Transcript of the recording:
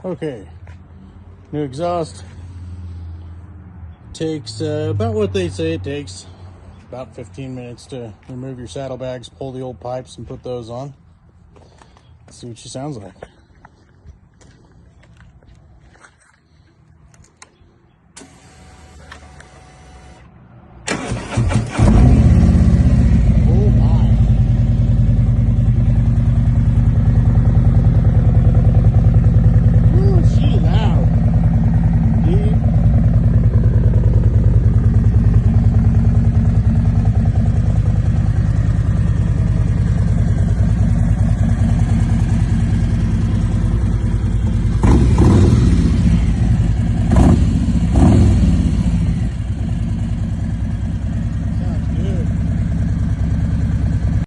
Okay, new exhaust. Takes about what they say it takes, about 15 minutes to remove your saddlebags, pull the old pipes and put those on. Let's see what she sounds like.